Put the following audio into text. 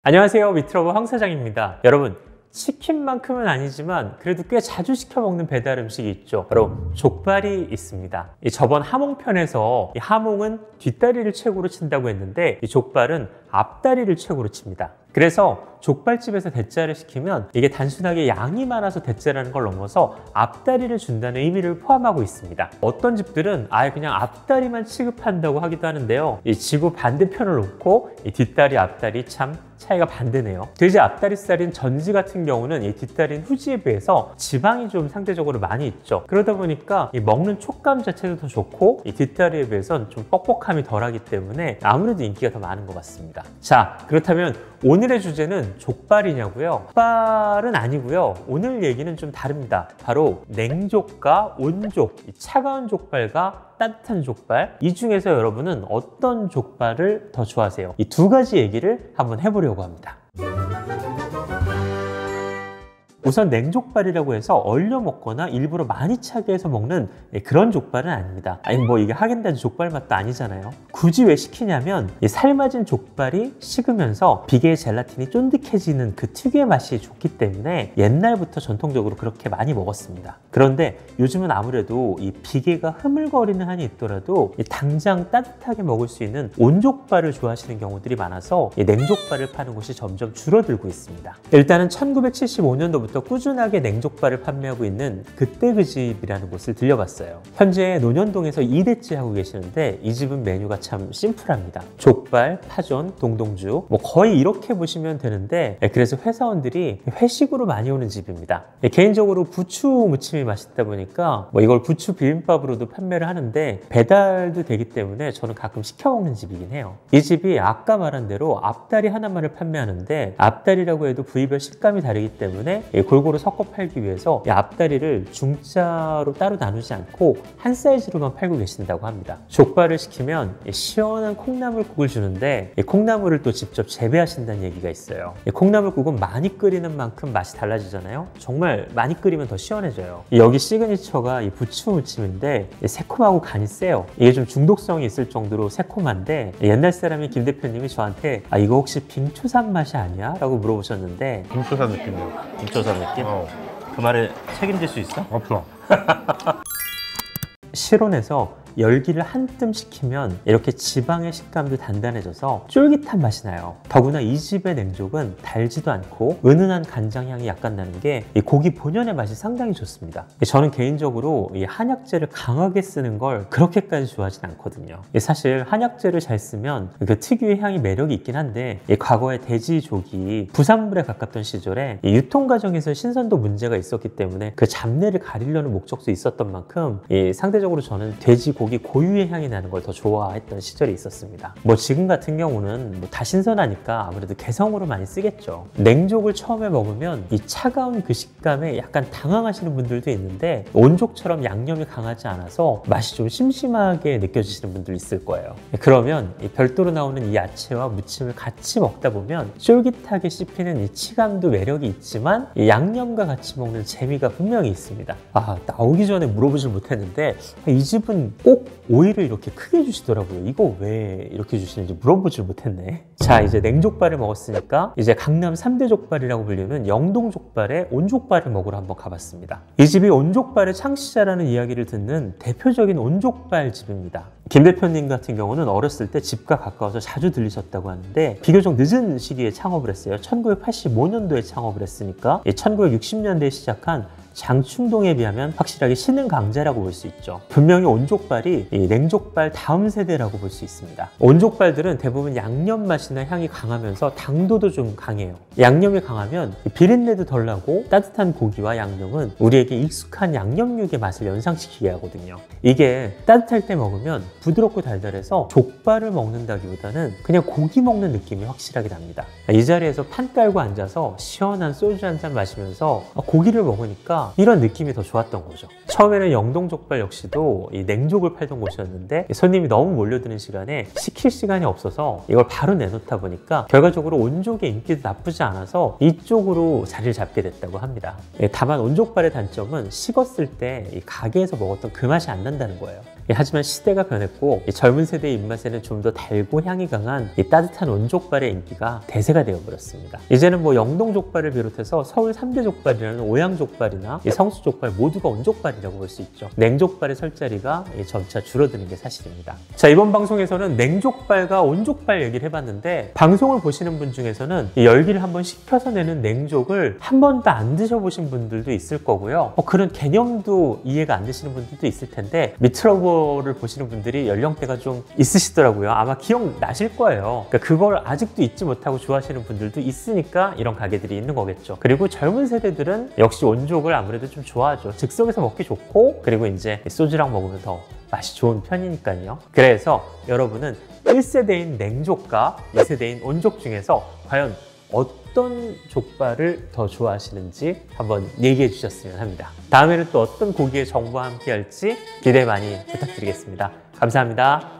안녕하세요, 미트러버 황 사장입니다. 여러분, 치킨만큼은 아니지만 그래도 꽤 자주 시켜 먹는 배달 음식이 있죠. 바로 족발이 있습니다. 저번 하몽편에서 이 하몽은 뒷다리를 최고로 친다고 했는데 이 족발은 앞다리를 최고로 칩니다. 그래서 족발집에서 대짜를 시키면 이게 단순하게 양이 많아서 대짜라는 걸 넘어서 앞다리를 준다는 의미를 포함하고 있습니다. 어떤 집들은 아예 그냥 앞다리만 취급한다고 하기도 하는데요. 이 지구 반대편을 놓고 이 뒷다리, 앞다리 참 차이가 반대네요. 돼지 앞다리살인 전지 같은 경우는 이 뒷다리인 후지에 비해서 지방이 좀 상대적으로 많이 있죠. 그러다 보니까 이 먹는 촉감 자체도 더 좋고 이 뒷다리에 비해서는 좀 뻑뻑함이 덜하기 때문에 아무래도 인기가 더 많은 것 같습니다. 자, 그렇다면 오늘의 주제는 족발이냐고요? 족발은 아니고요. 오늘 얘기는 좀 다릅니다. 바로 냉족과 온족, 차가운 족발과 따뜻한 족발, 이 중에서 여러분은 어떤 족발을 더 좋아하세요? 이 두 가지 얘기를 한번 해보려고 합니다. 우선 냉족발이라고 해서 얼려 먹거나 일부러 많이 차게 해서 먹는 그런 족발은 아닙니다. 아니 뭐 이게 하겐다즈 족발 맛도 아니잖아요. 굳이 왜 시키냐면 이 삶아진 족발이 식으면서 비계의 젤라틴이 쫀득해지는 그 특유의 맛이 좋기 때문에 옛날부터 전통적으로 그렇게 많이 먹었습니다. 그런데 요즘은 아무래도 이 비계가 흐물거리는 한이 있더라도 당장 따뜻하게 먹을 수 있는 온족발을 좋아하시는 경우들이 많아서 이 냉족발을 파는 곳이 점점 줄어들고 있습니다. 일단은 1975년도부터 꾸준하게 냉족발을 판매하고 있는 그때 그 집이라는 곳을 들려봤어요. 현재 논현동에서 2대째 하고 계시는데 이 집은 메뉴가 참 심플합니다. 족발, 파전, 동동주 뭐 거의 이렇게 보시면 되는데 그래서 회사원들이 회식으로 많이 오는 집입니다. 개인적으로 부추 무침이 맛있다 보니까 뭐 이걸 부추 비빔밥으로도 판매를 하는데 배달도 되기 때문에 저는 가끔 시켜 먹는 집이긴 해요. 이 집이 아까 말한 대로 앞다리 하나만을 판매하는데 앞다리라고 해도 부위별 식감이 다르기 때문에 골고루 섞어 팔기 위해서 이 앞다리를 중짜로 따로 나누지 않고 한 사이즈로만 팔고 계신다고 합니다. 족발을 시키면 시원한 콩나물국을 주는데 이 콩나물을 또 직접 재배하신다는 얘기가 있어요. 이 콩나물국은 많이 끓이는 만큼 맛이 달라지잖아요. 정말 많이 끓이면 더 시원해져요. 여기 시그니처가 이 부추 무침인데 새콤하고 간이 세요. 이게 좀 중독성이 있을 정도로 새콤한데 옛날 사람이 김 대표님이 저한테 이거 혹시 빙초산 맛이 아니야? 라고 물어보셨는데 빙초산 느낌이에요. 빙초산 느낌? 그 말을 책임질 수 있어? 없어. 실온에서 열기를 한 뜸 식히면 이렇게 지방의 식감도 단단해져서 쫄깃한 맛이 나요. 더구나 이 집의 냉족은 달지도 않고 은은한 간장향이 약간 나는 게 이 고기 본연의 맛이 상당히 좋습니다. 저는 개인적으로 이 한약재를 강하게 쓰는 걸 그렇게까지 좋아하진 않거든요. 사실 한약재를 잘 쓰면 그 특유의 향이 매력이 있긴 한데 과거에 돼지족이 부산물에 가깝던 시절에 유통 과정에서 신선도 문제가 있었기 때문에 그 잡내를 가리려는 목적도 있었던 만큼 상대적으로 저는 돼지고기 고유의 향이 나는 걸 더 좋아했던 시절이 있었습니다. 뭐 지금 같은 경우는 뭐 다 신선하니까 아무래도 개성으로 많이 쓰겠죠. 냉족을 처음에 먹으면 이 차가운 그 식감에 약간 당황하시는 분들도 있는데 온족처럼 양념이 강하지 않아서 맛이 좀 심심하게 느껴지시는 분들 있을 거예요. 그러면 별도로 나오는 이 야채와 무침을 같이 먹다 보면 쫄깃하게 씹히는 이 치감도 매력이 있지만 이 양념과 같이 먹는 재미가 분명히 있습니다. 나오기 전에 물어보질 못했는데 이 집은 꼭 오이를 이렇게 크게 주시더라고요. 이거 왜 이렇게 주시는지 물어보질 못했네. 자, 이제 냉족발을 먹었으니까 이제 강남 3대 족발이라고 불리는 영동족발의 온족발을 먹으러 한번 가봤습니다. 이 집이 온족발의 창시자라는 이야기를 듣는 대표적인 온족발 집입니다. 김 대표님 같은 경우는 어렸을 때 집과 가까워서 자주 들리셨다고 하는데 비교적 늦은 시기에 창업을 했어요. 1985년도에 창업을 했으니까 1960년대에 시작한 장충동에 비하면 확실하게 신흥 강자라고 볼 수 있죠. 분명히 온족발이 이 냉족발 다음 세대라고 볼 수 있습니다. 온족발들은 대부분 양념 맛이나 향이 강하면서 당도도 좀 강해요. 양념이 강하면 비린내도 덜 나고 따뜻한 고기와 양념은 우리에게 익숙한 양념육의 맛을 연상시키게 하거든요. 이게 따뜻할 때 먹으면 부드럽고 달달해서 족발을 먹는다기보다는 그냥 고기 먹는 느낌이 확실하게 납니다. 이 자리에서 판 깔고 앉아서 시원한 소주 한 잔 마시면서 고기를 먹으니까 이런 느낌이 더 좋았던 거죠. 처음에는 영동족발 역시도 이 냉족을 팔던 곳이었는데 손님이 너무 몰려드는 시간에 시킬 시간이 없어서 이걸 바로 내놓다 보니까 결과적으로 온족의 인기도 나쁘지 않아서 이쪽으로 자리를 잡게 됐다고 합니다. 다만 온족발의 단점은 식었을 때 이 가게에서 먹었던 그 맛이 안 난다는 거예요. 하지만 시대가 변했고 젊은 세대의 입맛에는 좀 더 달고 향이 강한 이 따뜻한 온족발의 인기가 대세가 되어버렸습니다. 이제는 뭐 영동족발을 비롯해서 서울 3대 족발이라는 오양족발이나 성수족발 모두가 온족발이라고 볼 수 있죠. 냉족발의 설 자리가 점차 줄어드는 게 사실입니다. 자, 이번 방송에서는 냉족발과 온족발 얘기를 해봤는데, 방송을 보시는 분 중에서는 이 열기를 한번 식혀서 내는 냉족을 한 번도 안 드셔보신 분들도 있을 거고요. 그런 개념도 이해가 안 되시는 분들도 있을 텐데, 미트러버를 보시는 분들이 연령대가 좀 있으시더라고요. 아마 기억나실 거예요. 그러니까 그걸 아직도 잊지 못하고 좋아하시는 분들도 있으니까 이런 가게들이 있는 거겠죠. 그리고 젊은 세대들은 역시 온족을 아무래도 좀 좋아하죠. 즉석에서 먹기 좋고, 그리고 이제 소주랑 먹으면 더 맛이 좋은 편이니까요. 그래서 여러분은 1세대인 냉족과 2세대인 온족 중에서 과연 어떤 족발을 더 좋아하시는지 한번 얘기해 주셨으면 합니다. 다음에는 또 어떤 고기의 정보와 함께 할지 기대 많이 부탁드리겠습니다. 감사합니다.